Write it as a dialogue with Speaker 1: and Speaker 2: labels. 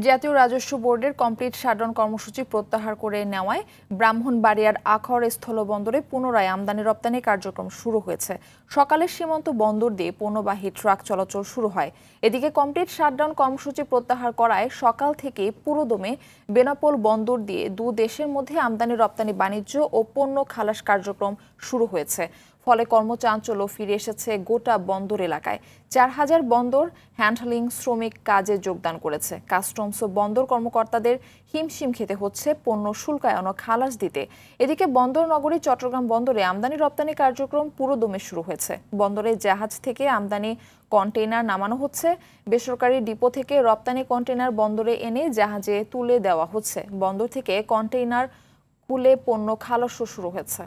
Speaker 1: জাতীয় রাজস্ব বোর্ডের কমপ্লিট শাটডাউন কর্মসূচি প্রত্যাহার করে নেওয়ায় ব্রাহ্মণবাড়িয়ার আখাউড়া স্থলবন্দরে পুনরায় আমদানি রপ্তানি কার্যক্রম শুরু হয়েছে। সকালে সীমান্ত বন্দর দিয়ে পণ্যবাহী ট্রাক চলাচল শুরু হয়। এদিকে কমপ্লিট শাটডাউন কর্মসূচি প্রত্যাহার করায় সকাল থেকে পুরোদমে বেনাপোল বন্দর দিয়ে দেশের মধ্যে আমদানি রপ্তানি বাণিজ্য ও পণ্য খালাস কার্যক্রম শুরু হয়েছে। ফলে কর্মচাঞ্চল্য ফিরে এসেছে গোটা বন্দর এলাকায়। ৪,০০০ বন্দর হ্যান্ডলিং শ্রমিক কাজে যোগদান করেছে। কাস্টমস ও বন্দর কর্মকর্তাদের হিমশিম খেতে হচ্ছে পণ্য শুল্কায়ন ও খালাস দিতে। এদিকে বন্দর নগরী চট্টগ্রাম বন্দরে আমদানি রপ্তানি কার্যক্রম পুরোদমে শুরু হয়েছে। বন্দরে জাহাজ থেকে আমদানি কন্টেইনার নামানো হচ্ছে। বেসরকারি ডিপো থেকে রপ্তানি কন্টেইনার বন্দরে এনে জাহাজে তুলে দেওয়া হচ্ছে। বন্দর থেকে কন্টেইনার খুলে পণ্য খালাসও শুরু হয়েছে।